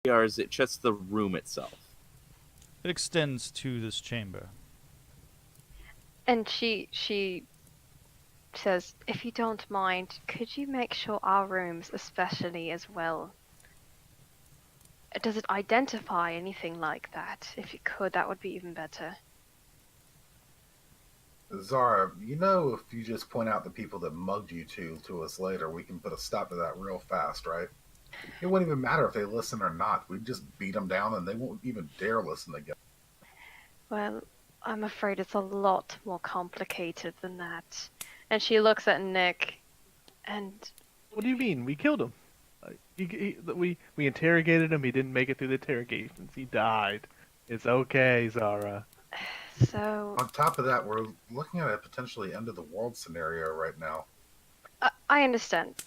or is it just the room itself? It extends to this chamber. And she says, if you don't mind, could you make sure our rooms especially as well? Does it identify anything like that? If you could, that would be even better. Zara, you know if you just point out the people that mugged you to us later, we can put a stop to that real fast, right? It wouldn't even matter if they listen or not. We'd just beat them down and they won't even dare listen again. Well, I'm afraid it's a lot more complicated than that. And she looks at Nick, and... What do you mean? We killed him. We interrogated him. He didn't make it through the interrogations. He died. It's okay, Zara. So... On top of that, we're looking at a potentially end of the world scenario right now. I understand.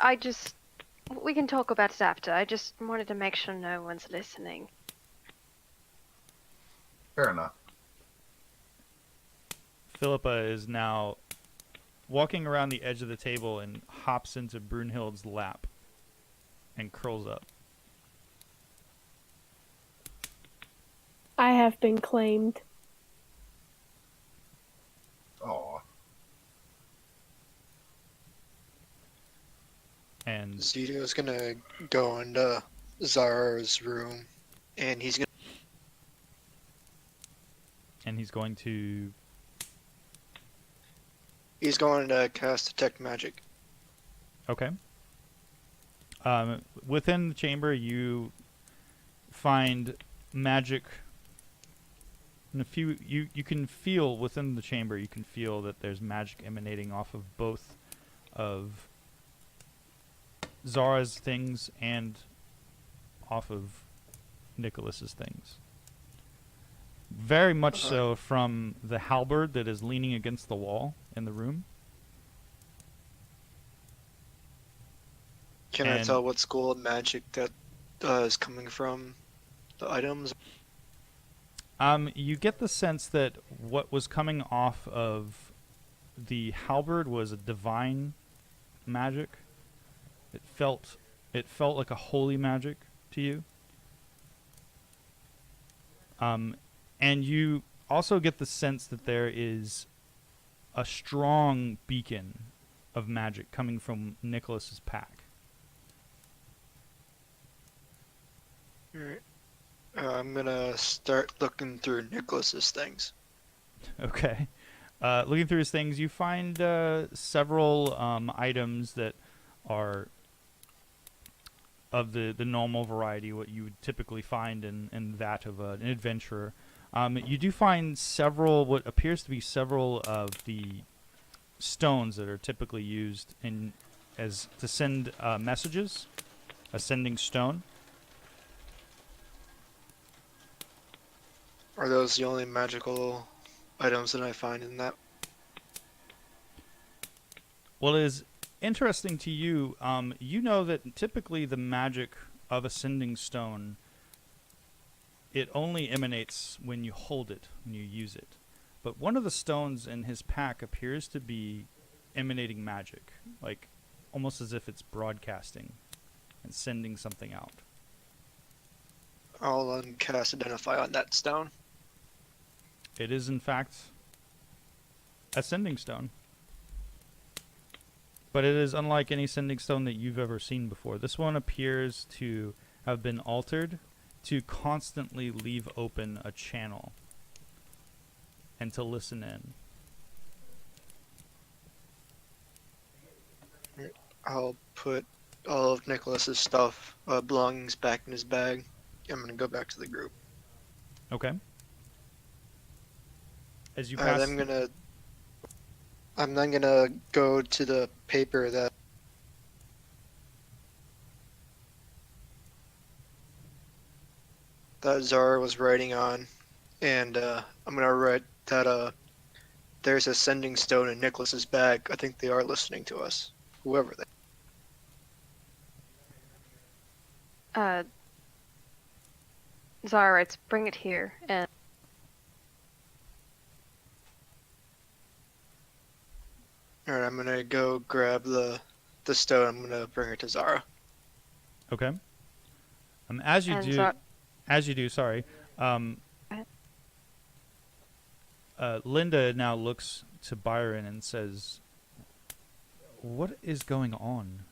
We can talk about it after. I just wanted to make sure no one's listening. Fair enough. Philippa is now walking around the edge of the table and hops into Brunhild's lap and curls up. I have been claimed. Aw. And Zito's gonna go into Zara's room, and he's going to cast Detect Magic. Okay. Within the chamber, you find magic. And you can feel within the chamber. You can feel that there's magic emanating off of both of Zara's things and off of Nicholas's things. Very much so from the halberd that is leaning against the wall in the room. Can I tell what school of magic that is coming from the items? You get the sense that what was coming off of the halberd was a divine magic. It felt like a holy magic to you. And you also get the sense that there is a strong beacon of magic coming from Nicholas's pack. Alright. I'm gonna start looking through Nicholas's things. Okay. Looking through his things, you find several items that are of the normal variety, what you would typically find in that of an adventurer. You do find what appears to be several of the stones that are typically used to send messages, a sending stone. Are those the only magical items that I find in that? Well, it is interesting to you. You know that typically the magic of a sending stone, it only emanates when you hold it, when you use it. But one of the stones in his pack appears to be emanating magic, like almost as if it's broadcasting and sending something out. I'll cast Identify on that stone. It is, in fact, a sending stone. But it is unlike any sending stone that you've ever seen before. This one appears to have been altered to constantly leave open a channel and to listen in. I'll put all of Nicholas's stuff, belongings back in his bag. I'm gonna go back to the group. Okay. As you pass... I'm then gonna go to the paper that Zara was writing on, and I'm gonna write that there's a sending stone in Nicholas's bag. I think they are listening to us, whoever they. Zara writes, bring it here, and... Alright, I'm gonna go grab the stone. I'm gonna bring it to Zara. Okay. As you and do... as you do, sorry. Linda now looks to Byron and says, "What is going on?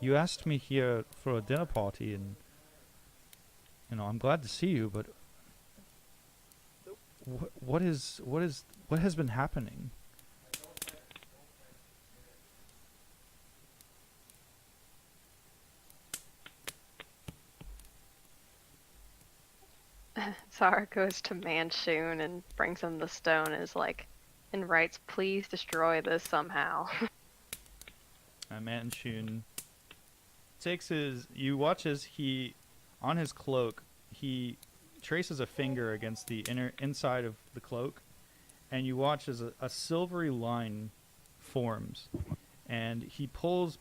You asked me here for a dinner party, and I'm glad to see you, but what has been happening?" Zara goes to Manshun and brings him the stone and writes, "Please destroy this somehow." Manshun takes you watch as he, on his cloak, he traces a finger against the inside of the cloak, and you watch as a silvery line forms, and he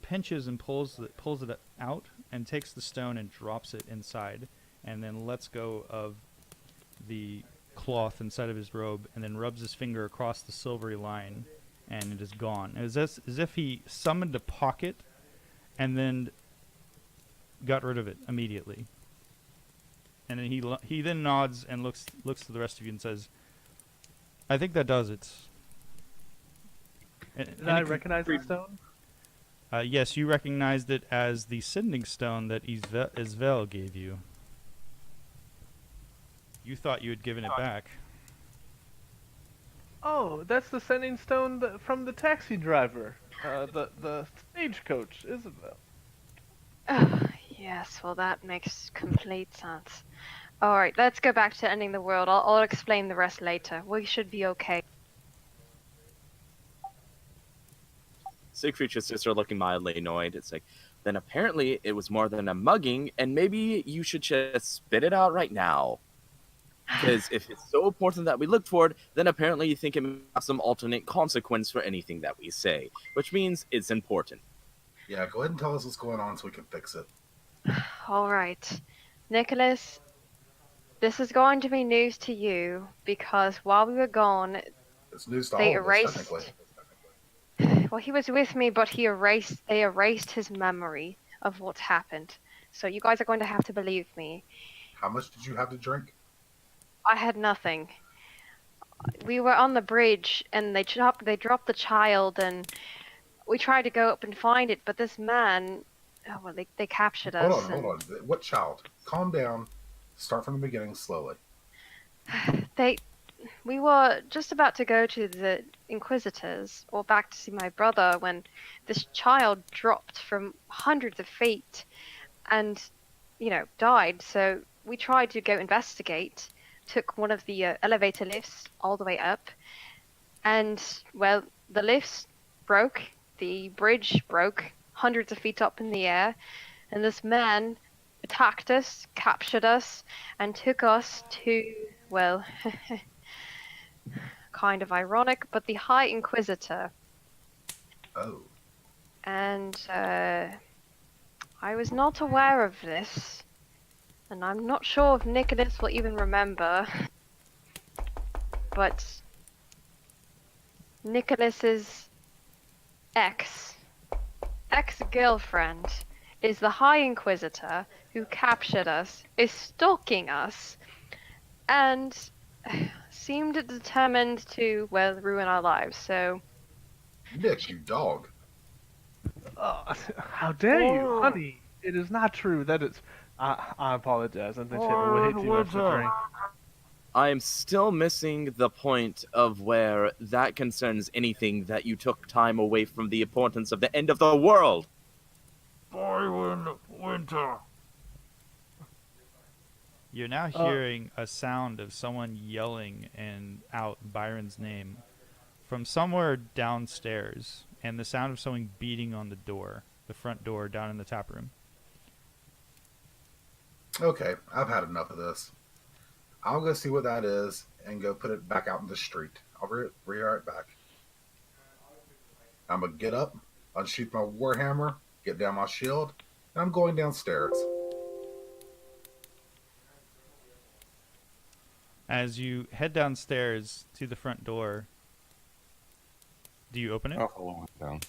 pinches and pulls it out, and takes the stone and drops it inside, and then lets go of the cloth inside of his robe, and then rubs his finger across the silvery line, and it is gone. As if he summoned a pocket, and then got rid of it immediately. And then he then nods and looks to the rest of you and says, "I think that does it." Did I recognize the stone? Yes, you recognized it as the sending stone that Isvel gave you. You thought you had given it back. Oh, that's the sending stone from the taxi driver. The stagecoach, Isabel. Yes, well, that makes complete sense. Alright, let's go back to ending the world. I'll explain the rest later. We should be okay. Siegfried just sits there looking mildly annoyed. It's like, then apparently it was more than a mugging, and maybe you should just spit it out right now. Because if it's so important that we look for it, then apparently you think it may have some alternate consequence for anything that we say, which means it's important. Yeah, go ahead and tell us what's going on so we can fix it. Alright. Nicholas, this is going to be news to you, because while we were gone, It's news to they all of us, erased... technically. Well, he was with me, but they erased his memory of what's happened. So you guys are going to have to believe me. How much did you have to drink? I had nothing. We were on the bridge, and they dropped the child, and we tried to go up and find it, but this man... Oh, well, they captured us. Hold on. What child? Calm down. Start from the beginning slowly. We were just about to go to the Inquisitors, or back to see my brother, when this child dropped from hundreds of feet and, died. So we tried to go investigate, took one of the elevator lifts all the way up, and, well, the lifts broke, the bridge broke, hundreds of feet up in the air, and this man attacked us, captured us, and took us to, well... kind of ironic, but the High Inquisitor. Oh. And I was not aware of this, and I'm not sure if Nicholas will even remember, but Nicholas's ex-girlfriend is the High Inquisitor who captured us, is stalking us, and seemed determined to, well, ruin our lives, so... Nick, you dog. How dare you, honey? It is not true. That is... I apologize. I think she had way too much to drink. I am still missing the point of where that concerns anything that you took time away from the importance of the end of the world. Byron Winter. You're now hearing a sound of someone yelling out Byron's name from somewhere downstairs, and the sound of someone beating on the front door down in the tap room. Okay, I've had enough of this. I'll go see what that is and go put it back out in the street. I'll be right back. I'm going to get up, unsheath my warhammer, get down my shield, and I'm going downstairs. As you head downstairs to the front door, do you open it? I'll follow him down.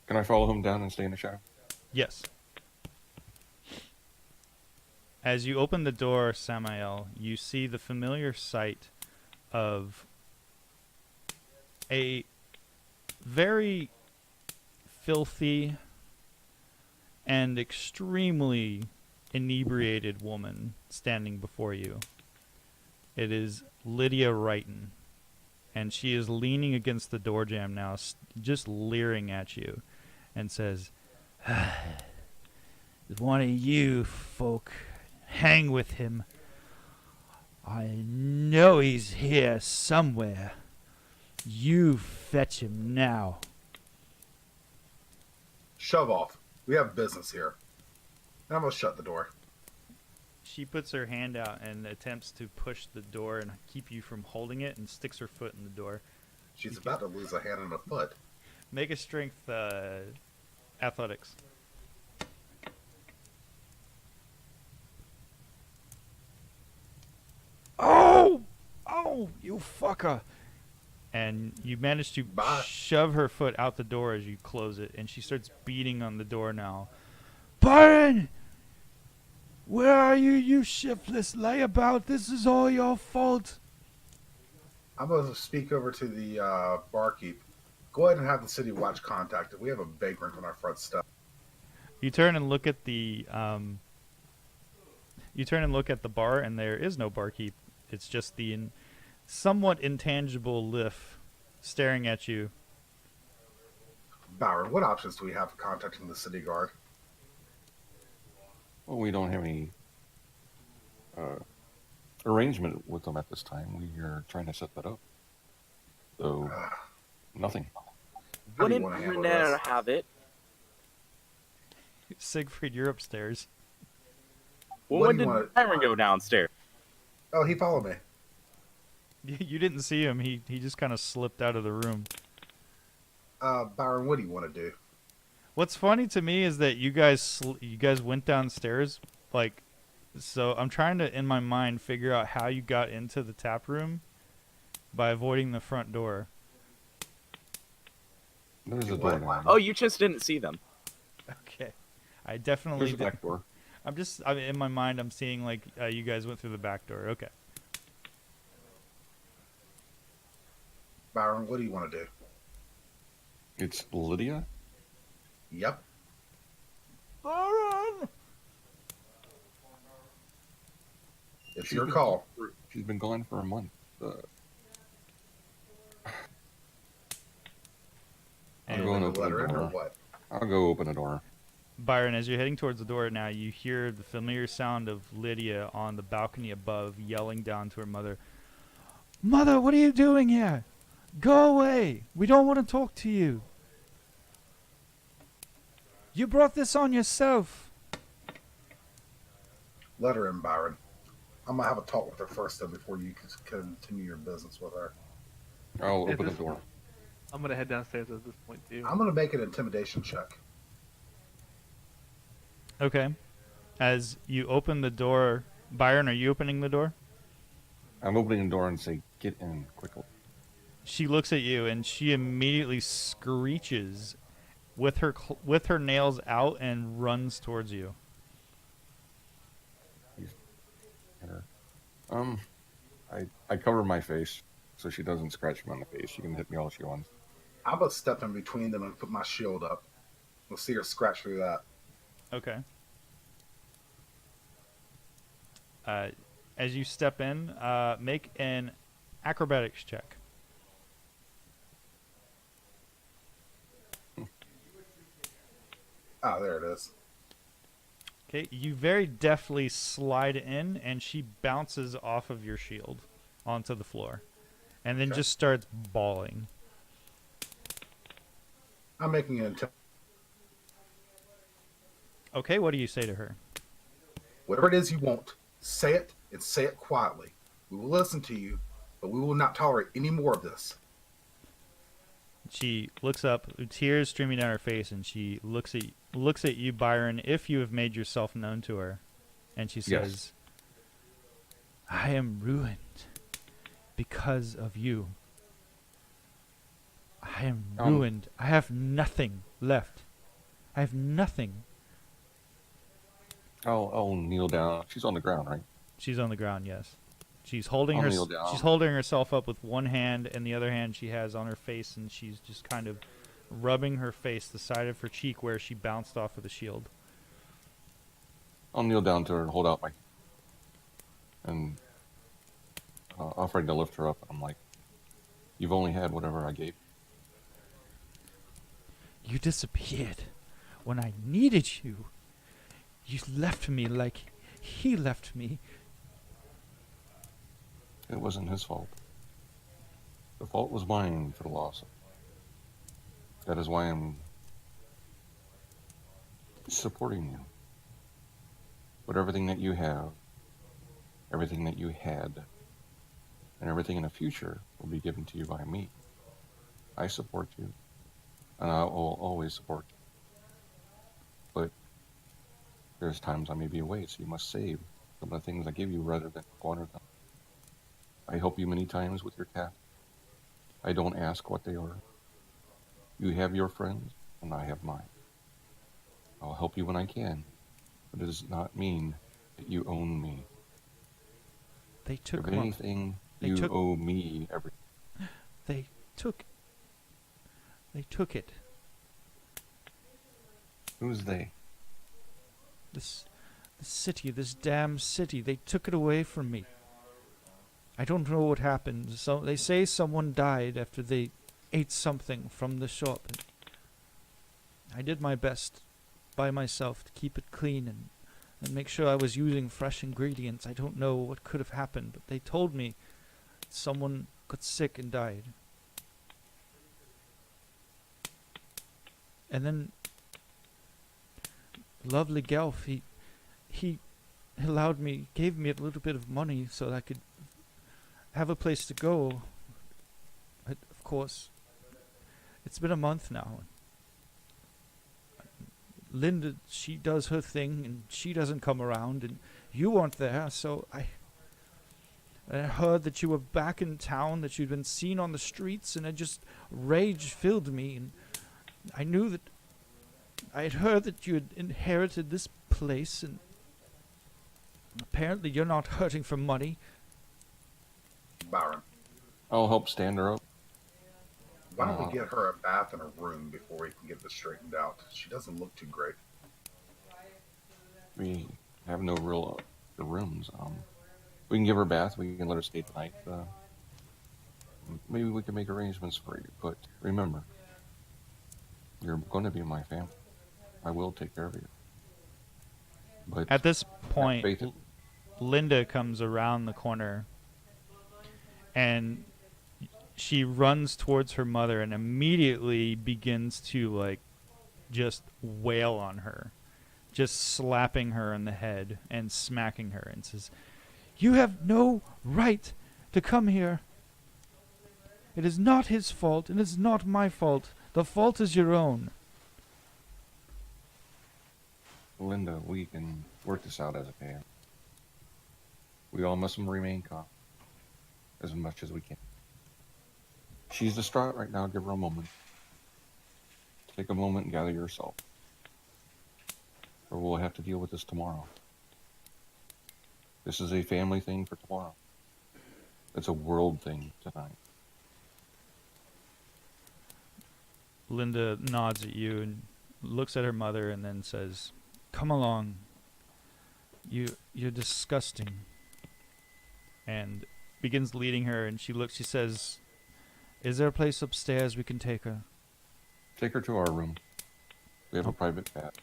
Can I follow him down and stay in the shadow? Yes. As you open the door, Samael, you see the familiar sight of a very filthy and extremely inebriated woman standing before you. It is Lydia Wrighton, and she is leaning against the door jamb now, just leering at you, and says, "One of you folk, hang with him. I know he's here somewhere. You fetch him now." Shove off. We have business here. And I'm going to shut the door. She puts her hand out and attempts to push the door and keep you from holding it, and sticks her foot in the door. She's about to lose a hand and a foot. Make a strength athletics. Oh! Oh, you fucker! And you manage to shove her foot out the door as you close it, and she starts beating on the door now. "Byron! Where are you, you shiftless layabout? This is all your fault." I'm going to speak over to the barkeep. Go ahead and have the city watch contacted. We have a vagrant on our front step. You turn and look at the bar, and there is no barkeep. It's just the somewhat intangible Liff staring at you. Byron, what options do we have for contacting the city guard? Well, we don't have any arrangement with them at this time. We are trying to set that up. So, nothing. How do you Wouldn't wanna handle Renner this? have it? Siegfried, you're upstairs. Well, What when do did you wanna- Byron go downstairs? Oh, he followed me. You didn't see him. He just kind of slipped out of the room. Byron, what do you want to do? What's funny to me is that you guys went downstairs, like, so I'm trying to, in my mind, figure out how you got into the tap room by avoiding the front door. There's a You door went. down. Oh, you just didn't see them. Okay, I definitely There's a back door. in my mind, I'm seeing like you guys went through the back door. Okay. Byron, what do you want to do? It's Lydia? Yep. Byron! It's your call. She's been gone for a month. I'll And go and Let open her the in or door. what? I'll go open the door. Byron, as you're heading towards the door now, you hear the familiar sound of Lydia on the balcony above yelling down to her mother. "Mother, what are you doing here? Go away. We don't want to talk to you. You brought this on yourself." Let her in, Byron. I'm going to have a talk with her first, though, before you can continue your business with her. I'll At open the this- door. I'm gonna head downstairs at this point too. I'm going to make an intimidation check. Okay. As you open the door, Byron, are you opening the door? I'm opening the door and say, "Get in quickly." She looks at you and she immediately screeches with her nails out and runs towards you. Hit her. I cover my face so she doesn't scratch me on the face. She can hit me all she wants. I'm going to step in between them and put my shield up. We'll see her scratch through that. Okay. As you step in, make an acrobatics check. Ah, there it is. Okay, you very deftly slide in, and she bounces off of your shield onto the floor, and then Okay. just starts bawling. I'm making an intimidation. Okay, what do you say to her? Whatever it is you want, say it and say it quietly. We will listen to you, but we will not tolerate any more of this. She looks up, tears streaming down her face, and she looks at you, Byron, if you have made yourself known to her, and she Yes. says, "I am ruined because of you. I am ruined. I have nothing left. I have nothing." I'll kneel down. She's on the ground, right? She's on the ground, yes. She's holding I'll her. kneel down. She's holding herself up with one hand, and the other hand she has on her face, and she's just kind of rubbing her face, the side of her cheek where she bounced off of the shield. I'll kneel down to her and hold out my and offering to lift her up. I'm like, you've only had whatever I gave. You disappeared when I needed you. You left me like he left me. It wasn't his fault. The fault was mine for the loss. That is why I'm supporting you. But everything that you have, everything that you had, and everything in the future will be given to you by me. I support you, and I will always support you. But there's times I may be away, so you must save some of the things I give you rather than squander them. I help you many times with your cat. I don't ask what they are. You have your friends, and I have mine. I'll help you when I can, but it does not mean that you own me. They took If anything, you owe me everything. They took it. Who's they? This city, this damn city, they took it away from me. I don't know what happened. So they say someone died after they ate something from the shop. I did my best by myself to keep it clean and make sure I was using fresh ingredients. I don't know what could have happened, but they told me someone got sick and died. And then lovely Gelf, he allowed me, gave me a little bit of money so that I could have a place to go. Of course, it's been a month now. Linda, she does her thing, and she doesn't come around, and you weren't there, so I heard that you were back in town, that you'd been seen on the streets, and rage filled me, and I knew that I had heard that you had inherited this place, and apparently you're not hurting for money. Byron, I'll help stand her up. why don't we get her a bath and a room before we can get this straightened out? She doesn't look too great. We have no real rooms. We can give her a bath. We can let her stay tonight. Maybe we can make arrangements for you. But remember, you're going to be my family. I will take care of you. But At this point, faith in- Linda comes around the corner and she runs towards her mother and immediately begins to just wail on her, just slapping her in the head and smacking her, and says, "You have no right to come here. It is not his fault, and it is not my fault. The fault is your own." Linda, we can work this out as a pair. We all must remain calm as much as we can. She's distraught right now. Give her a moment. Take a moment and gather yourself. Or we'll have to deal with this tomorrow. This is a family thing for tomorrow. It's a world thing tonight. Linda nods at you and looks at her mother and then says, "Come along. You're disgusting." And begins leading her, and she says, "Is there a place upstairs we can take her?" Take her to our room. We have a private bath.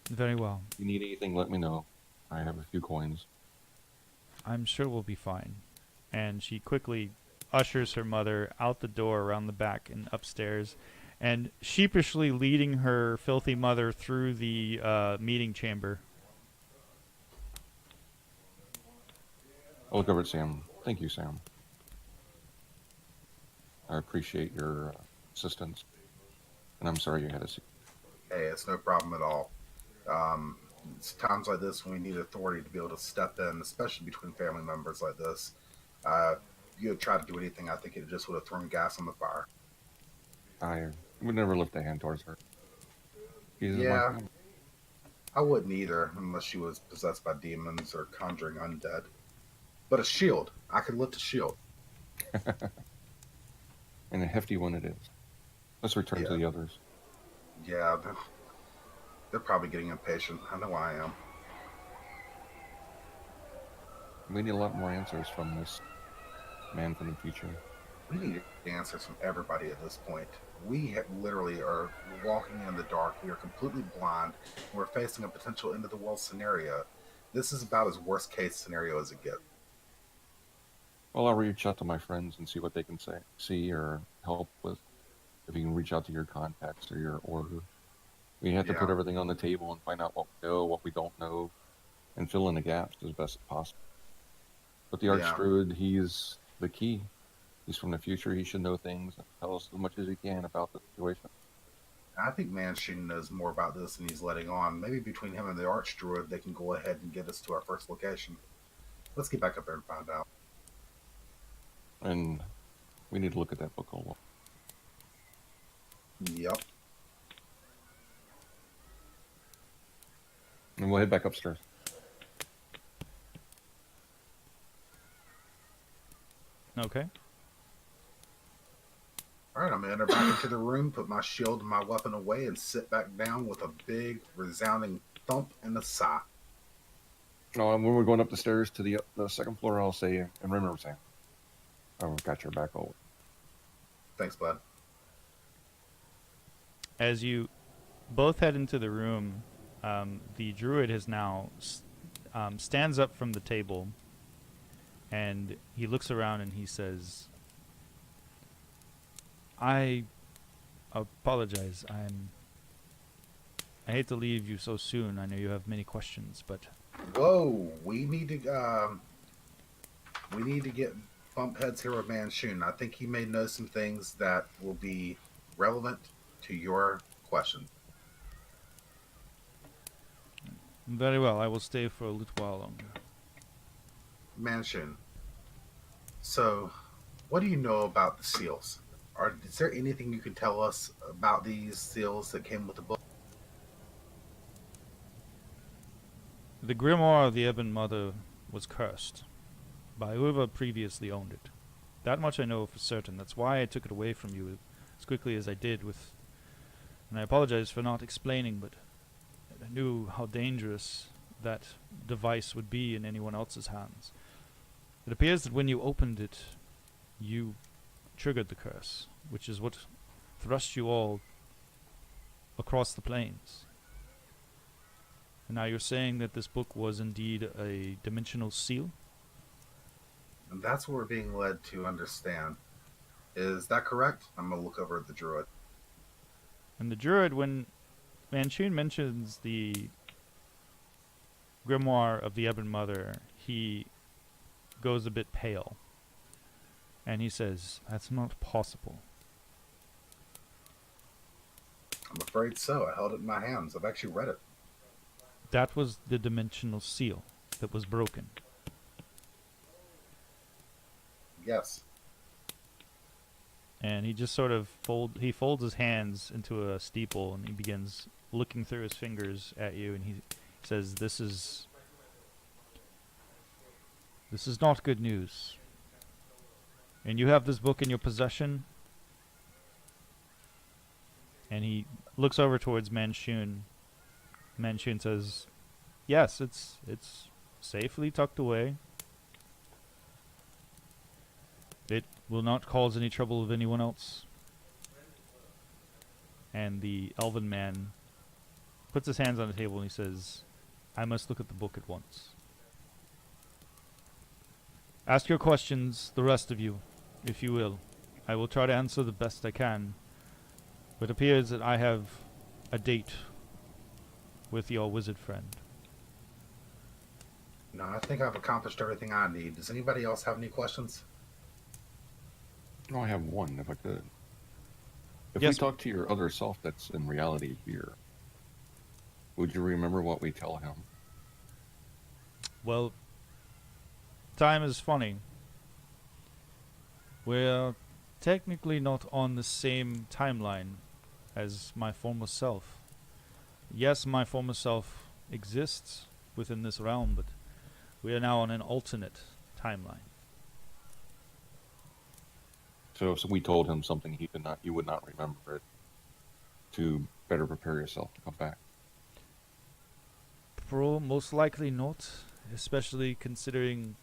Very well. If you need anything, let me know. I have a few coins. I'm sure we'll be fine. And she quickly ushers her mother out the door around the back and upstairs, and sheepishly leading her filthy mother through the meeting chamber. I'll look over at Sam. Thank you, Sam. I appreciate your assistance. And I'm sorry you had to see. Hey, it's no problem at all. It's times like this when we need authority to be able to step in, especially between family members like this. If you had tried to do anything, I think it just would have thrown gas on the fire. I would never lift a hand towards her. She's my Yeah. family. I wouldn't either, unless she was possessed by demons or conjuring undead. But a shield. I could lift a shield. And a hefty one it is. Let's return to Yeah. the others. Yeah, they're probably getting impatient. I know I am. We need a lot more answers from this man from the future. We need answers from everybody at this point. Literally are walking in the dark. We are completely blind. And we're facing a potential end of the world scenario. This is about as worst case scenario as it gets. Well, I'll reach out to my friends and see what they can see or help with. If you can reach out to your contacts or your order. We have to put everything on the table and find out what we know, what we don't know, and fill in the gaps as best as possible. But the Archdruid, he's the key. He's from the future. He should know things and tell us as much as he can about the situation. I think Manchin knows more about this than he's letting on. Maybe between him and the Archdruid, they can go ahead and get us to our first location. Let's get back up there and find out. And we need to look at that book a little. Yep. And we'll head back upstairs. Okay. Alright, I'm going to enter back into the room, put my shield and my weapon away, and sit back down with a big, resounding thump and a sigh. When we're going up the stairs to the second floor, I'll say, and remember, Sam, I've got your back always. Thanks, bud. As you both head into the room, the druid has now stands up from the table, and he looks around and he says, I apologize. I hate to leave you so soon. I know you have many questions, but Whoa, we need to get bump heads here with Manchin. I think he may know some things that will be relevant to your question. very well. I will stay for a little while longer. Manchin. So, what do you know about the seals? Is there anything you can tell us about these seals that came with the book? The grimoire of the Ebon Mother was cursed by whoever previously owned it. That much I know for certain. That's why I took it away from you as quickly as I did and I apologize for not explaining, but I knew how dangerous that device would be in anyone else's hands. It appears that when you opened it, you triggered the curse, which is what thrust you all across the plains. And now you're saying that this book was indeed a dimensional seal? And that's what we're being led to understand. Is that correct? I'm going to look over at the druid. And the druid, when Manchin mentions the grimoire of the Ebon Mother, he goes a bit pale. And he says, that's not possible. I'm afraid so. I held it in my hands. I've actually read it. That was the dimensional seal that was broken. Yes. And he just sort of folds his hands into a steeple and he begins looking through his fingers at you and he says, This is not good news. And you have this book in your possession? And he looks over towards Manchin. Manchin says, yes, it's safely tucked away. It will not cause any trouble with anyone else. And the elven man puts his hands on the table and he says, I must look at the book at once. Ask your questions, the rest of you, if you will. I will try to answer the best I can. But it appears that I have a date with your wizard friend. No, I think I've accomplished everything I need. Does anybody else have any questions? No, I have one, if I could. If Yes. we talk to your other self that's in reality here, would you remember what we tell him? Well, time is funny. We're technically not on the same timeline as my former self. Yes, my former self exists within this realm, but we are now on an alternate timeline. So we told him something you would not remember it, to better prepare yourself to come back. Most likely not, especially considering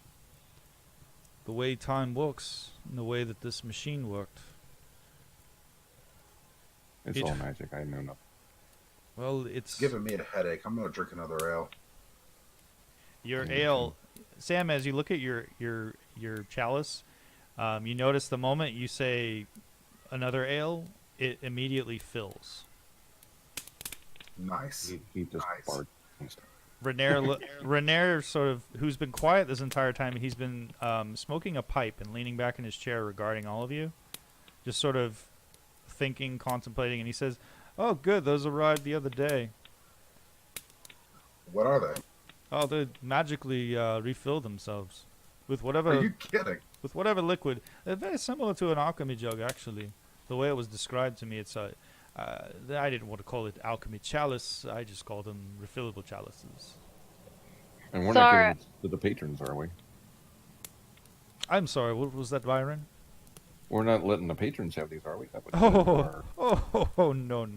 the way time works and the way that this machine worked. It's all magic. I know nothing. Well, it's Giving me a headache. I'm gonna drink another ale. your ale, Sam. As you look at your chalice, you notice the moment you say another ale, it immediately fills. Nice. He just Nice. barked. Renair, sort of, who's been quiet this entire time, he's been smoking a pipe and leaning back in his chair regarding all of you, just sort of thinking, contemplating, and he says, "Oh, good, those arrived the other day. What are they? Oh, they magically refill themselves with whatever Are you kidding? with whatever liquid. They're very similar to an alchemy jug, actually. The way it was described to me, it's I didn't want to call it alchemy chalice. I just called them refillable chalices. And we're Zara- not giving it to the patrons, are we? I'm sorry, what was that, Byron? We're not letting the patrons have these, are we? That would No.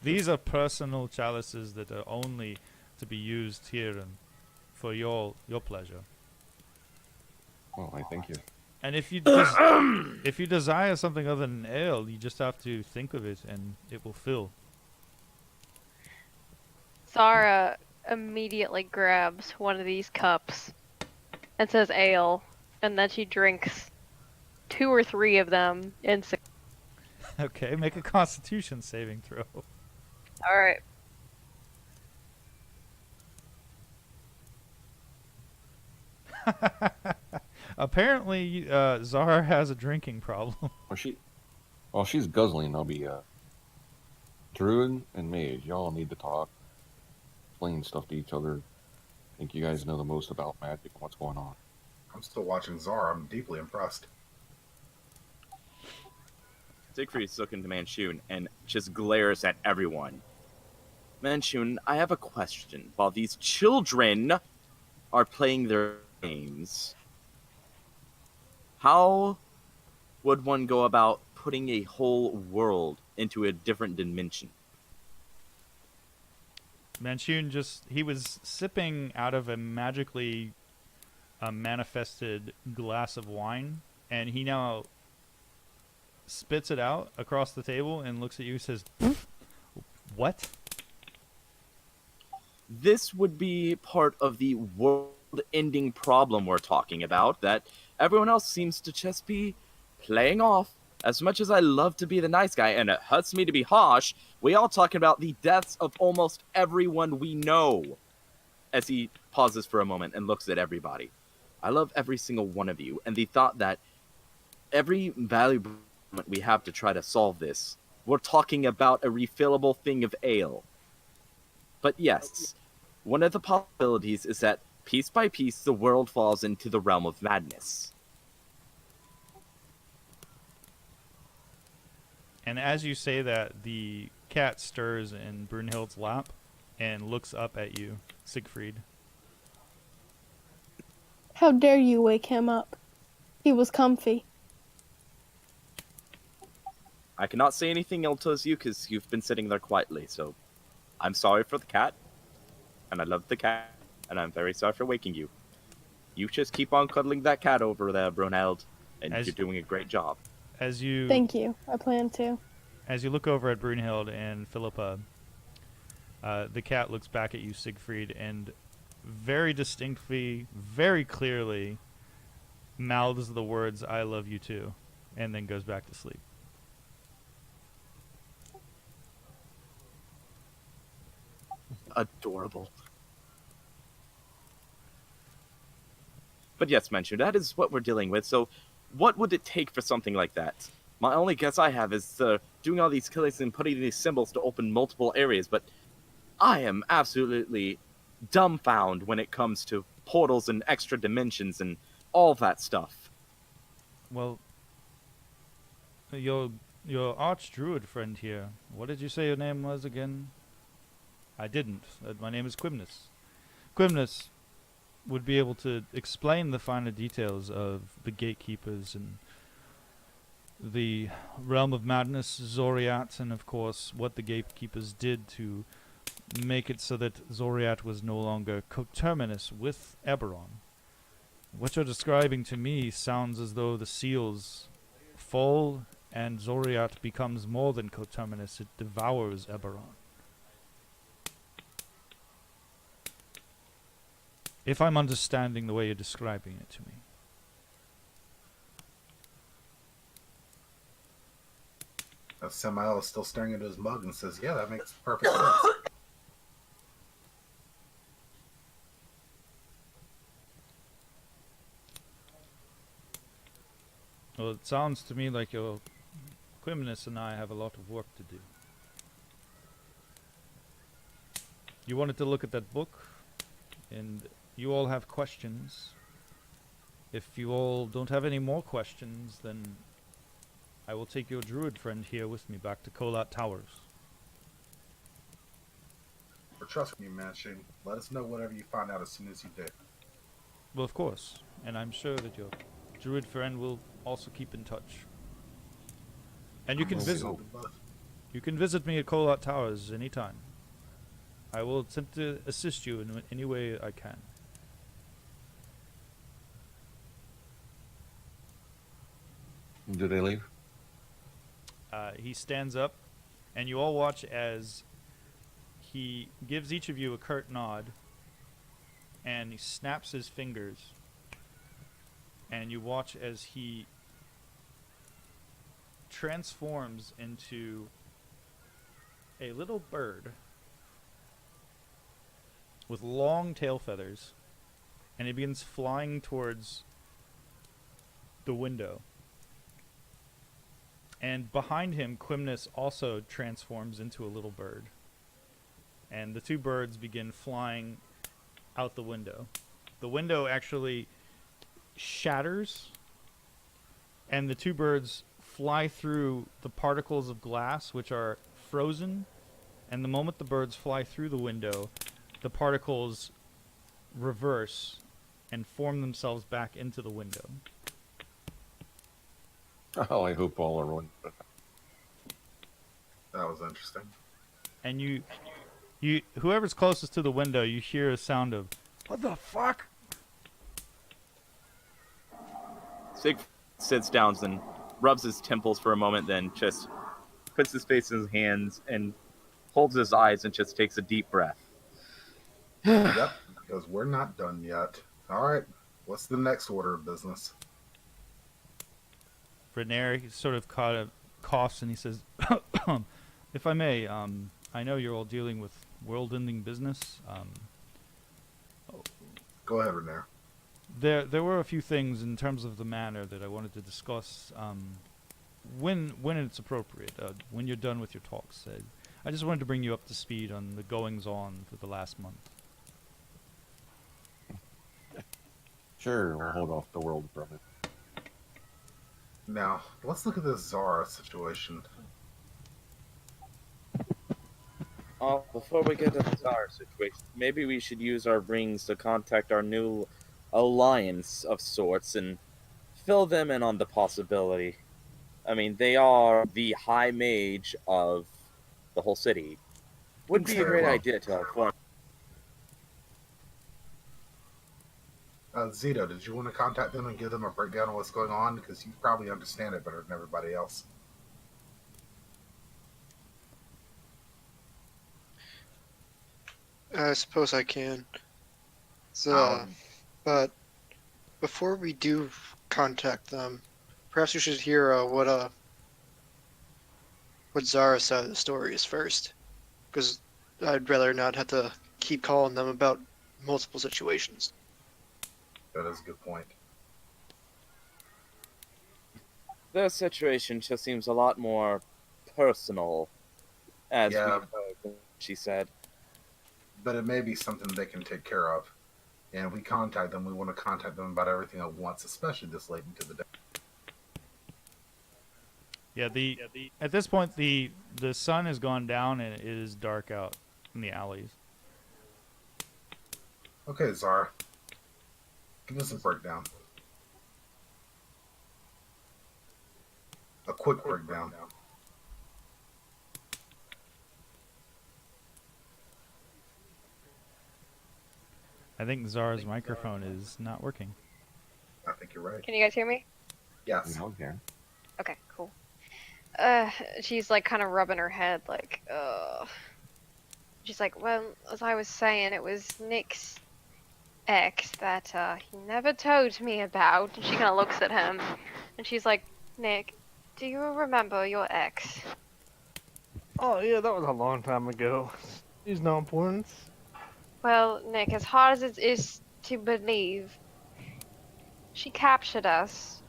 These are personal chalices that are only to be used here and for your pleasure. Well, I thank you. And if you if you desire something other than ale, you just have to think of it and it will fill. Zara immediately grabs one of these cups and says ale, and then she drinks 2 or 3 of them in Okay, make a Constitution saving throw. Alright. Apparently, Zara has a drinking problem. While she's guzzling, I'll be Druid and Mage. Y'all need to talk, explain stuff to each other. I think you guys know the most about magic and what's going on. I'm still watching Zara. I'm deeply impressed. Siegfried's looking to Manchun and just glares at everyone. Manchun, I have a question. While these children are playing their games, how would one go about putting a whole world into a different dimension? Manchun he was sipping out of a magically manifested glass of wine, and he now spits it out across the table and looks at you and says, "What?" This would be part of the world-ending problem we're talking about, that everyone else seems to just be playing off. As much as I love to be the nice guy, and it hurts me to be harsh, we all talking about the deaths of almost everyone we know. As he pauses for a moment and looks at everybody. I love every single one of you, and the thought that every valuable moment we have to try to solve this, we're talking about a refillable thing of ale. But yes, one of the possibilities is that piece by piece the world falls into the realm of madness. And as you say that, the cat stirs in Brunhild's lap and looks up at you, Siegfried. How dare you wake him up? He was comfy. I cannot say anything else to you because you've been sitting there quietly, so I'm sorry for the cat, and I love the cat, and I'm very sorry for waking you. You just keep on cuddling that cat over there, Brunhild, and you're doing a great job. Thank you. I plan to. As you look over at Brunhild and Philippa, the cat looks back at you, Siegfried, and very distinctly, very clearly mouths the words, "I love you too," and then goes back to sleep. Adorable. But yes, Manchu, that is what we're dealing with. So what would it take for something like that? My only guess I have is doing all these killings and putting these symbols to open multiple areas, but I am absolutely dumbfounded when it comes to portals and extra dimensions and all that stuff. Well, your arch druid friend here, what did you say your name was again? I didn't. My name is Quimnus. Quimnus would be able to explain the finer details of the gatekeepers and the realm of madness, Zoriat, and of course what the gatekeepers did to make it so that Zoriat was no longer coterminous with Eberron. What you're describing to me sounds as though the seals fall and Zoriat becomes more than coterminous. It devours Eberron. If I'm understanding the way you're describing it to me. Samael is still staring into his mug and says, yeah, that makes perfect sense. Well, it sounds to me like your Quimnus and I have a lot of work to do. You wanted to look at that book, and you all have questions. If you all don't have any more questions, then I will take your druid friend here with me back to Kolat Towers. We're trusting you, Mansion. Let us know whatever you find out as soon as you do. Well, of course, and I'm sure that your druid friend will also keep in touch. And you can visit. You can visit me at Kolat Towers anytime. I will attempt to assist you in any way I can. Do they leave? He stands up, and you all watch as he gives each of you a curt nod, and he snaps his fingers, and you watch as he transforms into a little bird with long tail feathers, and he begins flying towards the window. And behind him, Quimnus also transforms into a little bird. And the two birds begin flying out the window. The window actually shatters, and the two birds fly through the particles of glass, which are frozen. And the moment the birds fly through the window, the particles reverse and form themselves back into the window. Oh, I hope all are one. That was interesting. And you, whoever's closest to the window, you hear a sound of, "What the fuck?" Sig sits down and rubs his temples for a moment, then just puts his face in his hands and holds his eyes and just takes a deep breath. Yep, because we're not done yet. All right, what's the next order of business? Renair, he sort of coughs and he says, "If I may, I know you're all dealing with world-ending business. Go ahead, Renair. There were a few things in terms of the manner that I wanted to discuss when it's appropriate, when you're done with your talks. I just wanted to bring you up to speed on the goings-on for the last month." Sure, we'll hold off the world from it. Now, let's look at this Zara situation. Before we get to the Zara situation, maybe we should use our rings to contact our new alliance of sorts and fill them in on the possibility. I mean, they are the high mage of the whole city. Would be a great idea to inform. Zito, did you want to contact them and give them a breakdown of what's going on? Because you probably understand it better than everybody else. I suppose I can. So, but before we do contact them, perhaps we should hear what Zara's side of the story is first, because I'd rather not have to keep calling them about multiple situations. That is a good point. The situation just seems a lot more personal, as Yeah. we've heard, she said. But it may be something they can take care of. And if we contact them, we want to contact them about everything at once, especially this late into the day. Yeah, at this point the sun has gone down and it is dark out. in the alleys. Okay, Zara. Give us a breakdown. A quick breakdown. I think Zara's microphone is not working. I think you're right. Can you guys hear me? Yes. Now again. Okay, cool. She's like kind of rubbing her head, like, She's like, well, as I was saying, it was Nick's ex that he never told me about. And she kind of looks at him, and she's like, Nick, do you remember your ex? Oh yeah, that was a long time ago. He's no importance. Well, Nick, as hard as it is to believe, she captured us.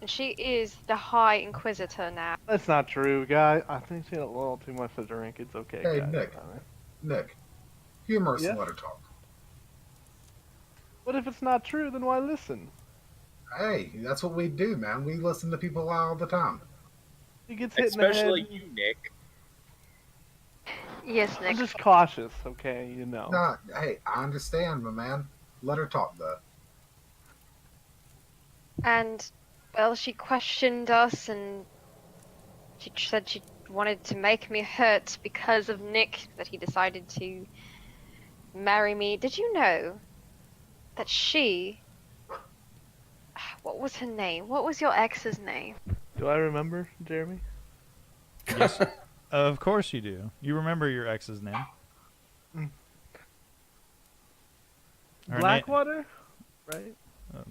And she is the High Inquisitor now. That's not true, guy. I think she had a little too much to drink. It's okay, Hey, guys. Nick. Nick, humor us Yeah? and let her talk. What if it's not true? Then why listen? Hey, that's what we do, man. We listen to people all the time. He gets hit in the Especially head. you, Nick. Yes, I'm Nick. just cautious, okay? You know. Nah, hey, I understand, my man. Let her talk, though. And, well, she questioned us and she said she wanted to make me hurt because of Nick, that he decided to marry me. Did you know that she... What was her name? What was your ex's name? Do I remember, Jeremy? Yes, of course you do. You remember your ex's name. Her Blackwater? Right?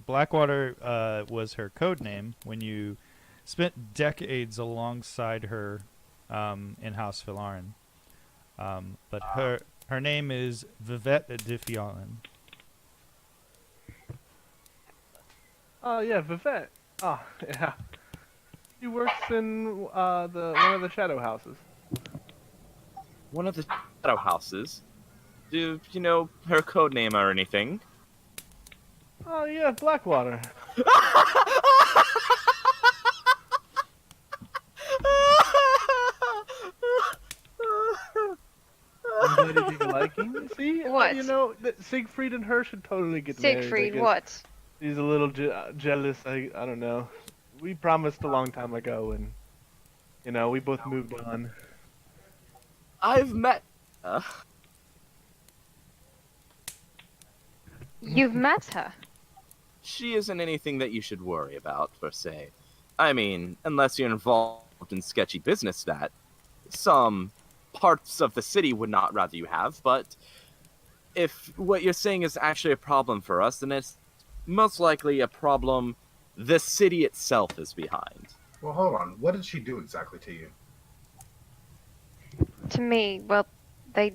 Blackwater was her code name when you spent decades alongside her in House Filarin. But her name is Vivette de Fialin. Oh yeah, Vivette. Oh yeah. She works in one of the shadow houses. One of the shadow houses. Do you know her code name or anything? Oh yeah, Blackwater. I'm glad you liking. See, What? you know, Siegfried and her should totally get married. I Siegfried, guess. what? He's a little jealous. I don't know. We promised a long time ago, and you know, we both moved on. I've met. You've met her? She isn't anything that you should worry about, per se. I mean, unless you're involved in sketchy business that some parts of the city would not rather you have, but if what you're saying is actually a problem for us, then it's most likely a problem the city itself is behind. Well, hold on. What did she do exactly to you? To me, well, they...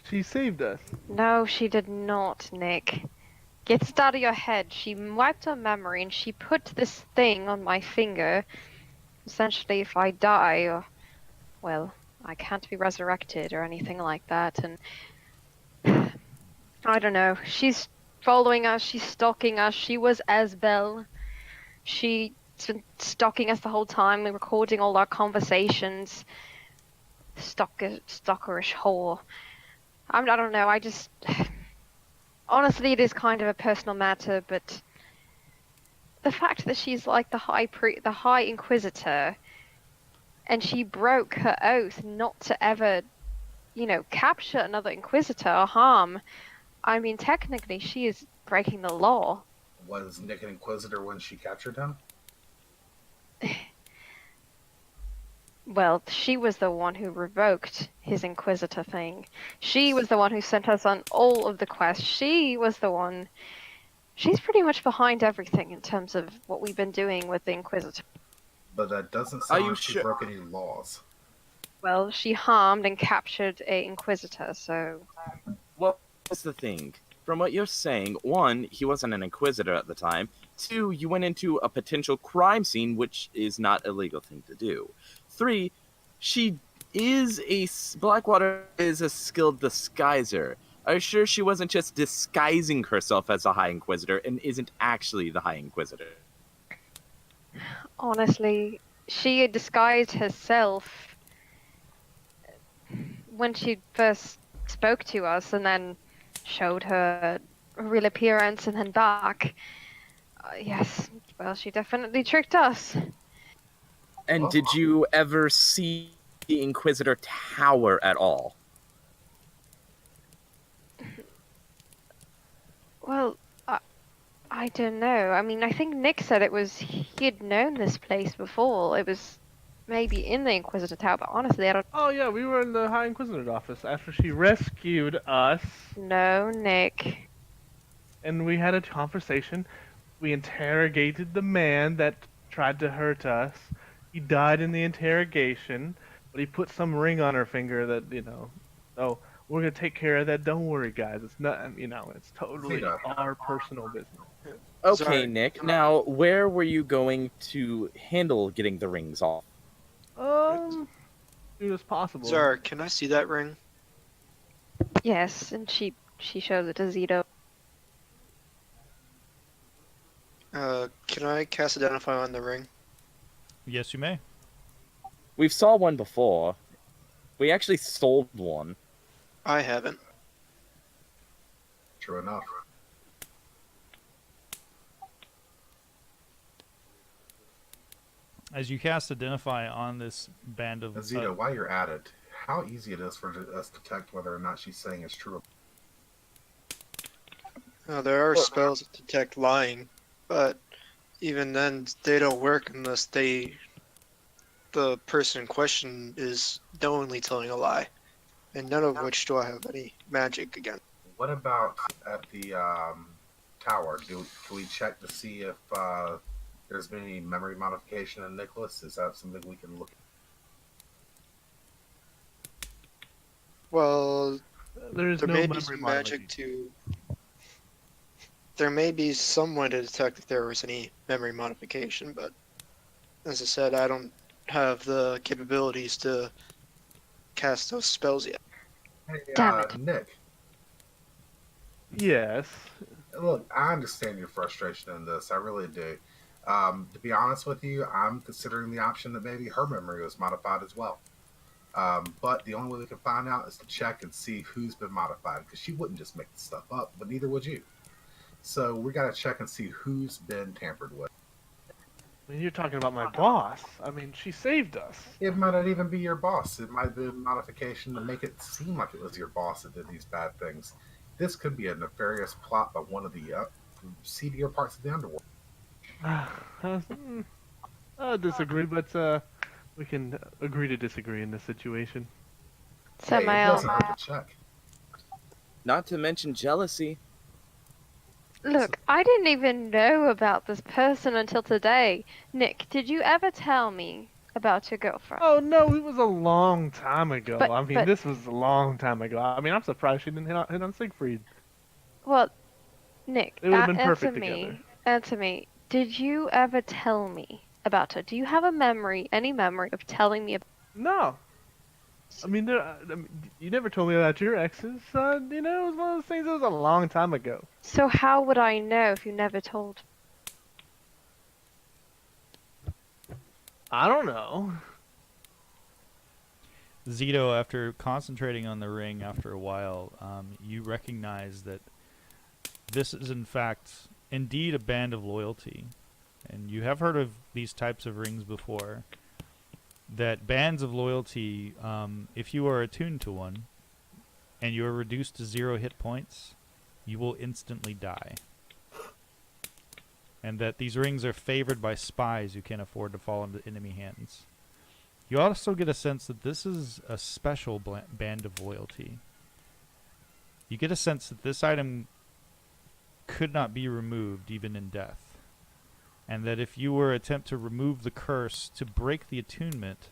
She saved us. No, she did not, Nick. Get it out of your head. She wiped her memory and she put this thing on my finger. Essentially, if I die, or, well, I can't be resurrected or anything like that. And I don't know. She's following us. She's stalking us. She was Asbel. She's been stalking us the whole time, recording all our conversations. Stalkerish whore. I don't know. I just... Honestly, it is kind of a personal matter, but the fact that she's like the High Inquisitor, and she broke her oath not to ever, capture another Inquisitor or harm. I mean, technically, she is breaking the law. Was Nick an Inquisitor when she captured him? Well, she was the one who revoked his Inquisitor thing. She was the one who sent us on all of the quests. She was the one... She's pretty much behind everything in terms of what we've been doing with the Inquisitor. But that doesn't Are sound you like she sure? broke any laws. Well, she harmed and captured a Inquisitor, so... Well, that's the thing. From what you're saying, one, he wasn't an Inquisitor at the time. Two, you went into a potential crime scene, which is not a legal thing to do. 3, Blackwater is a skilled disguiser. Are you sure she wasn't just disguising herself as a High Inquisitor and isn't actually the High Inquisitor? Honestly, she had disguised herself. when she first spoke to us and then showed her real appearance and then back. Yes, well, she definitely tricked us. And Well, did you ever see the Inquisitor Tower at all? Well, I don't know. I mean, I think Nick said he'd known this place before. It was maybe in the Inquisitor Tower, but honestly, I don't Oh yeah, we were in the High Inquisitor's office after she rescued us, know, Nick. and we had a conversation. We interrogated the man that tried to hurt us. He died in the interrogation, but he put some ring on her finger that, So we're gonna take care of that. Don't worry, guys. It's not, it's totally Zeta. our personal business. Okay, Sorry. Nick. Now, where were you going to handle getting the rings off? Soon as possible. Zara, can I see that ring? Yes, and she shows it to Zito. Can I cast Identify on the ring? Yes, you may. We've saw one before. We actually sold one. I haven't. True enough. As you cast Identify on this band of... Zeta, while you're at it, how easy it is for us to detect whether or not she's saying it's true. There are spells that detect lying, but even then, they don't work unless the person in question is knowingly telling a lie, and none of which do I have any magic against. What about at the tower? Can we check to see if there's been any memory modification in Nicholas? Is that something we can look at? Well, There's there no may be memory some modification. magic to. There may be some way to detect if there was any memory modification, but as I said, I don't have the capabilities to cast those spells yet. Hey, Damn it. Nick, Yes. look, I understand your frustration in this. I really do. To be honest with you, I'm considering the option that maybe her memory was modified as well. But the only way we can find out is to check and see who's been modified, because she wouldn't just make the stuff up, but neither would you. So we got to check and see who's been tampered with. I mean, you're talking about my boss. I mean, she saved us. It might not even be your boss. It might be a modification to make it seem like it was your boss that did these bad things. This could be a nefarious plot by one of the seedier parts of the underworld. I disagree, but we can agree to disagree in this situation. So Hey, it Mael, doesn't hurt to check. Not to mention jealousy. look, I didn't even know about this person until today. Nick, did you ever tell me about your girlfriend? Oh no, it was a long time ago. But- I mean, but- this was a long time ago. I mean, I'm surprised she didn't hit on Siegfried. Well, Nick, They would've been answer perfect me. together. Answer me. Did you ever tell me about her? Do you have any memory of telling me about? No. I mean, you never told me about your exes. It was one of those things that was a long time ago. So how would I know if you never told? I don't know. Zito, after concentrating on the ring after a while, you recognize that this is in fact indeed a band of loyalty. And you have heard of these types of rings before. That bands of loyalty, if you are attuned to one, and you are reduced to 0 hit points, you will instantly die. And that these rings are favored by spies who can't afford to fall into enemy hands. You also get a sense that this is a special band of loyalty. You get a sense that this item could not be removed even in death. And that if you were to attempt to remove the curse to break the attunement,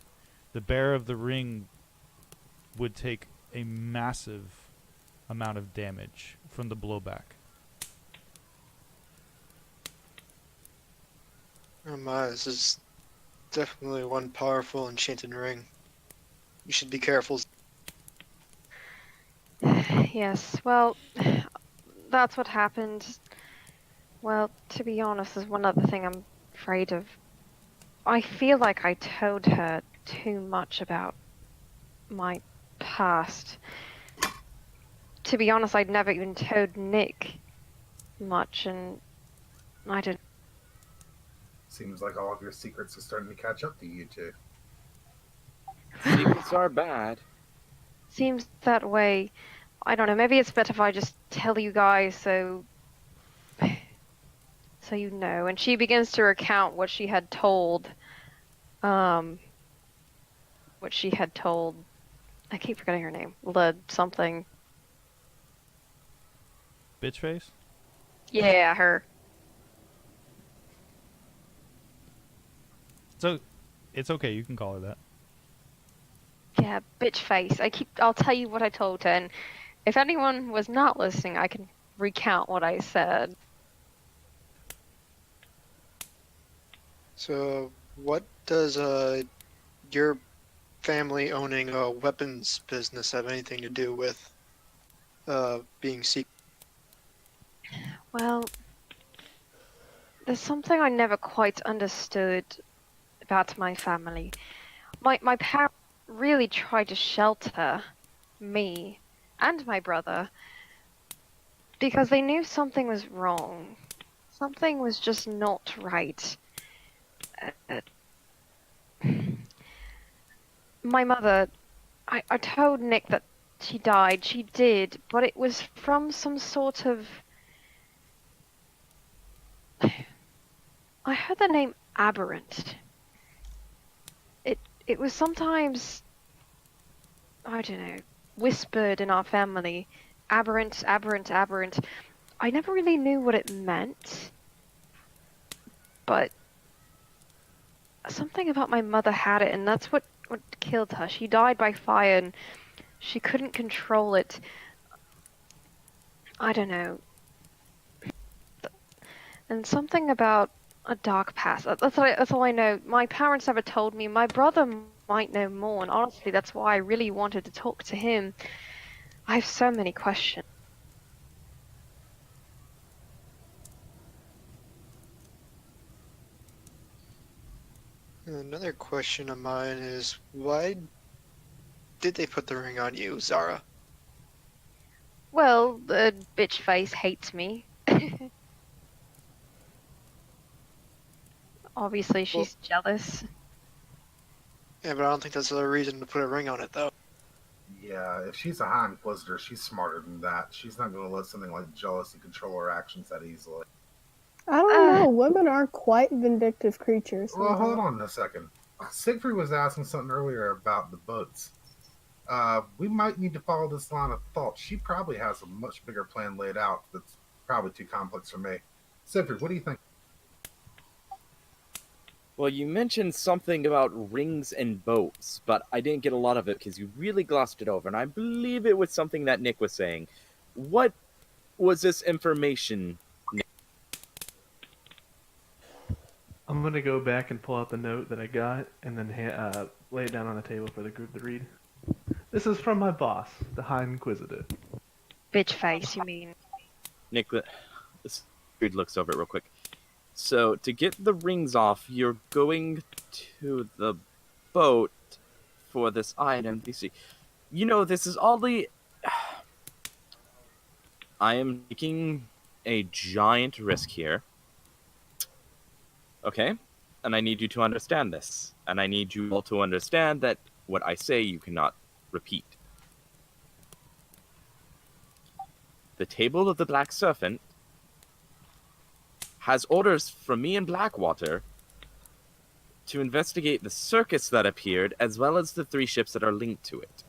the bearer of the ring would take a massive amount of damage from the blowback. Oh my, this is definitely one powerful enchanted ring. You should be careful. Yes, well, that's what happened. Well, to be honest, there's one other thing I'm afraid of. I feel like I told her too much about my past. To be honest, I'd never even told Nick much, and I don't. Seems like all of your secrets are starting to catch up to you two. Secrets are bad. Seems that way. I don't know. Maybe it's better if I just tell you guys so you know. And she begins to recount what she had told. What she had told. I keep forgetting her name. Led something. Bitch face? Yeah, her. So, it's okay. You can call her that. Yeah, bitch face. I'll tell you what I told her, and if anyone was not listening, I can recount what I said. So, what does your family owning a weapons business have anything to do with being secret? Well, there's something I never quite understood about my family. My parents really tried to shelter me and my brother because they knew something was wrong. Something was just not right. Uh, my mother, I told Nick that she died. She did, but it was from some sort of. I heard the name aberrant. It was sometimes, I don't know, whispered in our family. Aberrant, aberrant, aberrant. I never really knew what it meant, but something about my mother had it, and that's what killed her. She died by fire, and she couldn't control it. I don't know. And something about a dark past. That's all I know. My parents never told me. My brother might know more, and honestly, that's why I really wanted to talk to him. I have so many questions. Another question of mine is, why did they put the ring on you, Zara? Well, the bitch face hates me. Obviously, she's jealous. Yeah, but I don't think that's a reason to put a ring on it, though. Yeah, if she's a High Inquisitor, she's smarter than that. She's not going to let something like jealousy control her actions that easily. I don't know. Women are quite vindictive creatures. Well, hold sometimes. on a second. Siegfried was asking something earlier about the boats. We might need to follow this line of thought. She probably has a much bigger plan laid out that's probably too complex for me. Siegfried, what do you think? Well, you mentioned something about rings and boats, but I didn't get a lot of it because you really glossed it over, and I believe it was something that Nick was saying. What was this information? I'm gonna go back and pull out the note that I got, and then lay it down on the table for the group to read. This is from my boss, the High Inquisitor. Bitch face, you mean? Nick, this dude looks over it real quick. So, to get the rings off, you're going to the boat for this item. You know, this is oddly. I am taking a giant risk here. Okay? And I need you to understand this. And I need you all to understand that what I say you cannot repeat. The Table of the Black Serpent has orders from me and Blackwater to investigate the circus that appeared, as well as the 3 ships that are linked to it.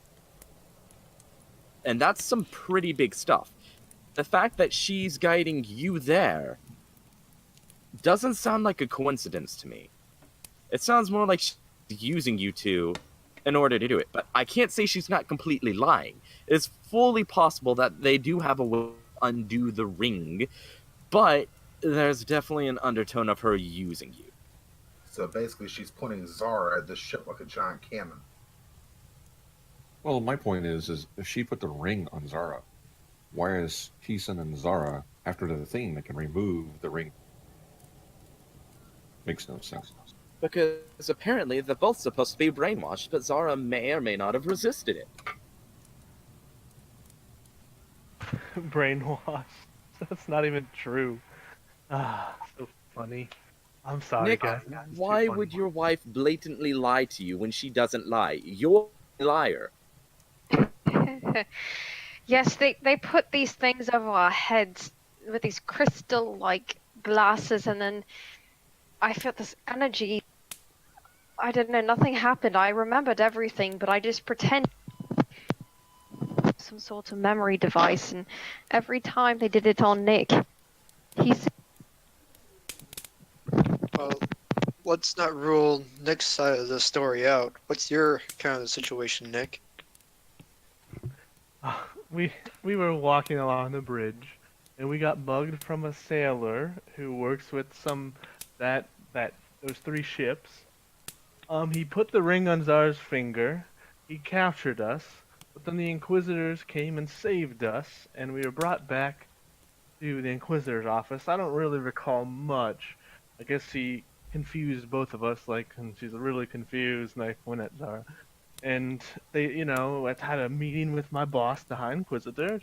And that's some pretty big stuff. The fact that she's guiding you there doesn't sound like a coincidence to me. It sounds more like she's using you two in order to do it. But I can't say she's not completely lying. It's fully possible that they do have a way to undo the ring, but there's definitely an undertone of her using you. So basically, she's pointing Zara at the ship like a giant cannon. Well, my point is if she put the ring on Zara, why is he sending Zara after the thing that can remove the ring? Makes no sense. Because apparently they're both supposed to be brainwashed, but Zara may or may not have resisted it. brainwashed. That's not even true. Ah, so funny. I'm sorry, Nick, guys. It's too why funny. would your wife blatantly lie to you when she doesn't lie? You're a liar. Yes, they put these things over our heads with these crystal like glasses, and then I felt this energy. I don't know, nothing happened. I remembered everything, but I just pretend some sort of memory device, and every time they did it on Nick, he's Well, let's not rule Nick's side of the story out. What's your kind of the situation, Nick? We we were walking along the bridge, and we got bugged from a sailor who works with that those 3 ships. He put the ring on Zar's finger. He captured us, but then the Inquisitors came and saved us, and we were brought back to the Inquisitor's office. I don't really recall much. I guess he confused both of us, like, and she's really confused, and I went at Zara. And they, I had a meeting with my boss, the High Inquisitor.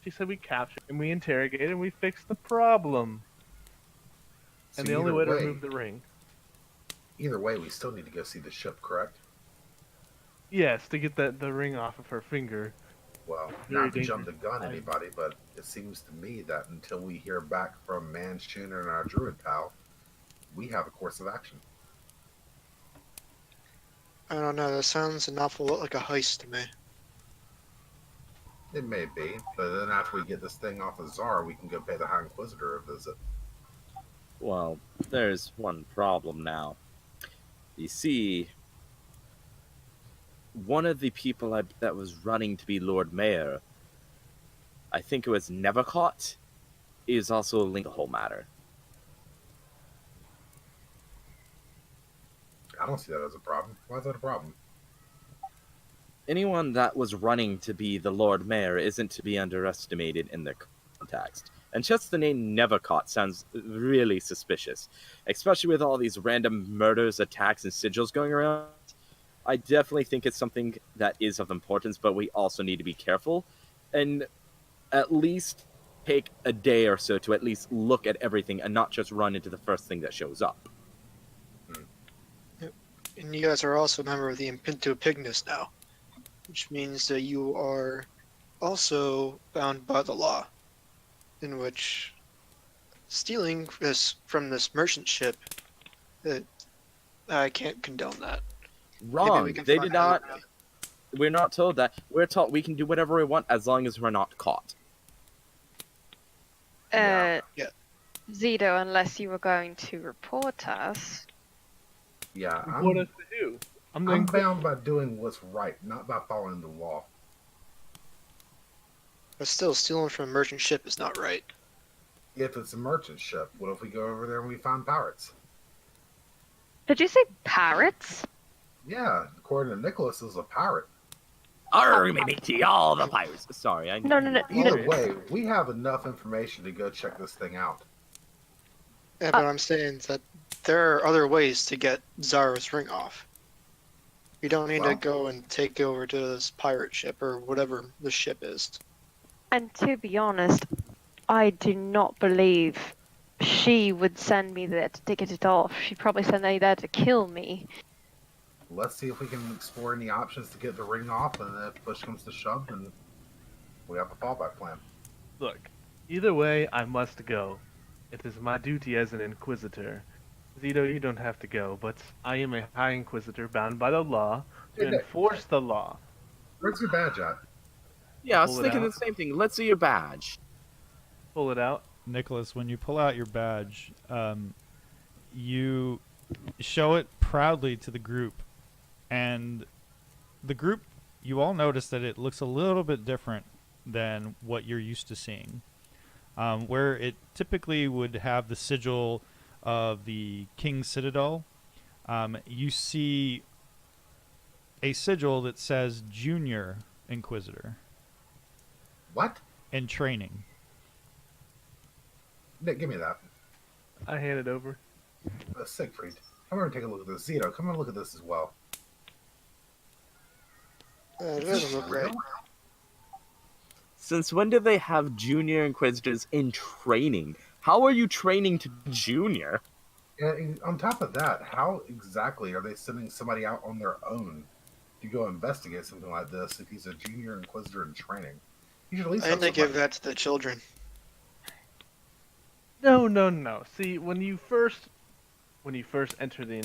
She said we captured and we interrogated and we fixed the problem. So And the only way to remove the ring. Either way, we still need to go see the ship, correct? Yes, to get the ring off of her finger. Well, Very not to jump the dangerous. gun anybody, but it seems to me that until we hear back from Manchun and our Druid pal, we have a course of action. I don't know, that sounds an awful lot like a heist to me. It may be, but then after we get this thing off of Zara, we can go pay the High Inquisitor a visit. Well, there's one problem now. You see, one of the people that was running to be Lord Mayor, I think it was never caught, is also linked to the whole matter. I don't see that as a problem. Why is that a problem? Anyone that was running to be the Lord Mayor isn't to be underestimated in the context. And just the name Never Caught sounds really suspicious, especially with all these random murders, attacks, and sigils going around. I definitely think it's something that is of importance, but we also need to be careful and at least take a day or so to at least look at everything and not just run into the first thing that shows up. And you guys are also a member of the Impinto Pignus now, which means that you are also bound by the law, in which stealing this from this merchant ship, I can't condone that. Wrong. They did not. We're not told that. We're told we can do whatever we want as long as we're not caught. Yeah. Zito, unless you were going to report us. Yeah, What us to do? I'm bound by doing what's right, not by following the law. But still, stealing from a merchant ship is not right. If it's a merchant ship, what if we go over there and we find pirates? Did you say parrots? Yeah, according to Nicholas, is a pirate. Arr-me-me-tea, all the pirates. Sorry, I No. Either way, we have enough information to go check this thing out. Yeah, but I'm saying that there are other ways to get Zara's ring off. You don't need to Well- go and take over to this pirate ship or whatever the ship is. And to be honest, I do not believe she would send me there to get it off. She'd probably send me there to kill me. Let's see if we can explore any options to get the ring off, and then if push comes to shove, then we have a fallback plan. Look, either way, I must go. It is my duty as an Inquisitor. Zito, you don't have to go, but I am a High Inquisitor bound by the law to Hey, Nick. enforce the law. Where's your badge at? Yeah, I was Pull it thinking out. the same thing. Let's see your badge. Pull it out. Nicholas, when you pull out your badge, you show it proudly to the group, and the group, you all notice that it looks a little bit different than what you're used to seeing. Where it typically would have the sigil of the King's Citadel, you see a sigil that says Junior Inquisitor What? in training. Nick, give me that. I hand it over. Siegfried, come over and take a look at this. Zito, come and look at this as well. It doesn't look right. Since when do they have junior inquisitors in training? How are you training to junior? And on top of that, how exactly are they sending somebody out on their own to go investigate something like this if he's a junior inquisitor in training? You should at least I have think they give somebody. that to the children. No. See, when you first enter the,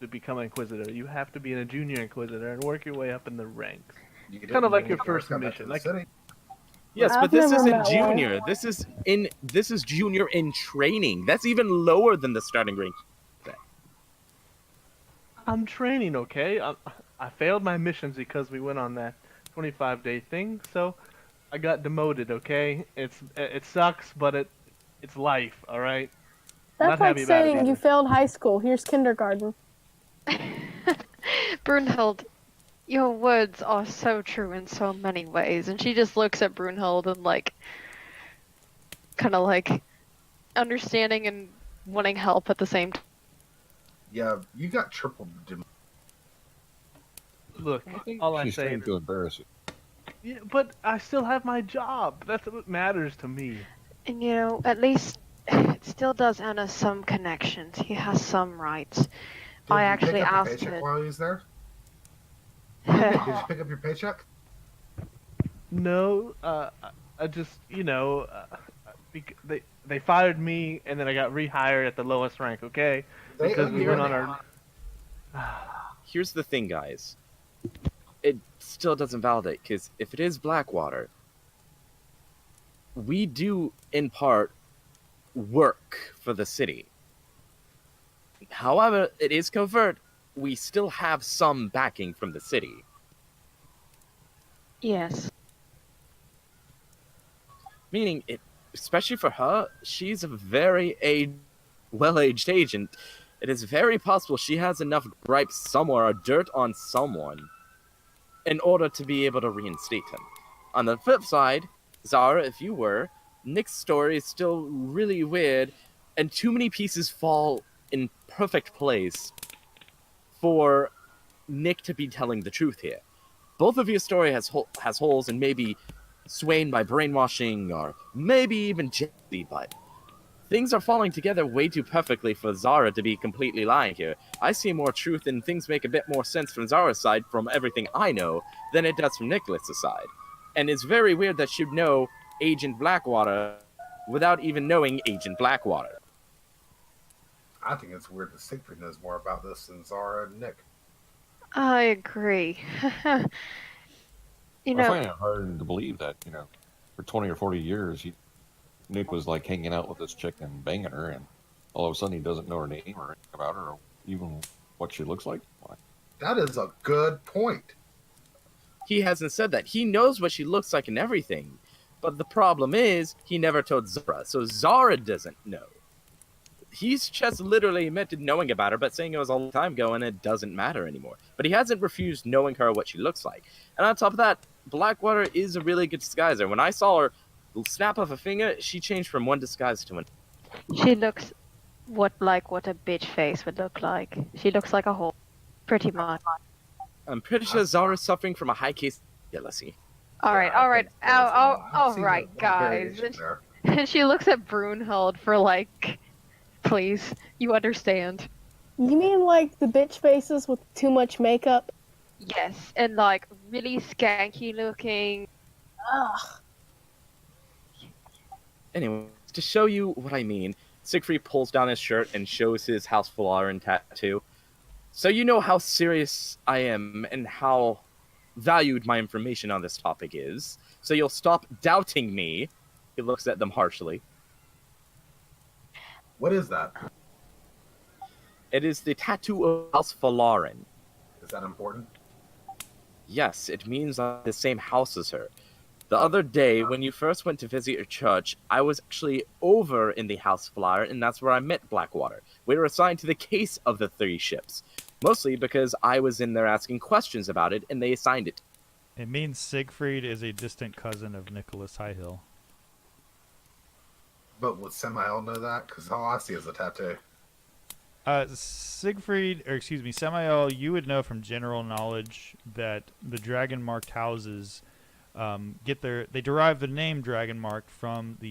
to become an inquisitor, you have to be a junior inquisitor and work your way up in the ranks. You Kind of didn't like when your you first got back to mission. the Like, city. Yes, I've but this never isn't met one. junior. This is junior in training. That's even lower than the starting rank. I'm training, okay? I failed my missions because we went on that 25-day thing, so I got demoted, okay? It sucks, but it's life, all right? I'm That's not like happy about it saying you either. failed high school. Here's kindergarten. Brunhild, your words are so true in so many ways. And she just looks at Brunhild and kind of understanding and wanting help at the same time. Yeah, you got triple. Look, I think all I she's say trying is, to embarrass you. yeah, but I still have my job. That's what matters to me. And at least it still does Anna some connections. He has some rights. I Did you actually pick up the asked paycheck her. while he was there? Did you pick up your paycheck? No, I just, they fired me and then I got rehired at the lowest rank, okay? They Because owe we you went money. on Here's the thing, guys. It still doesn't validate, because if it is Blackwater, we do, in part, work for the city. However, it is covert. We still have some backing from the city. Yes. Meaning, especially for her, she's a very well-aged agent. It is very possible she has enough gripes somewhere or dirt on someone in order to be able to reinstate him. On the flip side, Zara, if you were, Nick's story is still really weird, and too many pieces fall in perfect place for Nick to be telling the truth here. Both of your story has holes and maybe swayed by brainwashing or maybe even jealousy, but things are falling together way too perfectly for Zara to be completely lying here. I see more truth and things make a bit more sense from Zara's side from everything I know than it does from Nicholas's side. And it's very weird that she'd know Agent Blackwater without even knowing Agent Blackwater. I think it's weird that Siegfried knows more about this than Zara and Nick. I agree. I find it hard to believe that, for 20 or 40 years, Nick was like hanging out with this chick and banging her, and all of a sudden he doesn't know her name or anything about her or even what she looks like. Why? That is a good point. He hasn't said that. He knows what she looks like and everything. But the problem is, he never told Zara, so Zara doesn't know. He's just literally admitted knowing about her, but saying it was a long time ago and it doesn't matter anymore. But he hasn't refused knowing her what she looks like. And on top of that, Blackwater is a really good disguiser. When I saw her snap of a finger, she changed from one disguise to another. She looks what a bitch face would look like. She looks like a whore, pretty much. I'm pretty sure Zara's suffering from a high case of jealousy. All right, all right, guys. There. And she looks at Brunhild for please, you understand. You mean like the bitch faces with too much makeup? Yes, and really skanky looking. Ugh. Anyway, to show you what I mean, Siegfried pulls down his shirt and shows his House Falaran tattoo. So you know how serious I am and how valued my information on this topic is. So you'll stop doubting me. He looks at them harshly. What is that? It is the tattoo of House Falaran. Is that important? Yes, it means I'm the same house as her. The other day, when you first went to visit your church, I was actually over in the House Falaran, and that's where I met Blackwater. We were assigned to the case of the 3 ships. Mostly because I was in there asking questions about it, and they assigned it. It means Siegfried is a distant cousin of Nicholas Highhill. But would Samael know that? Because all I see is a tattoo. Samael, you would know from general knowledge that the dragon-marked houses they derive the name Dragon Mark from the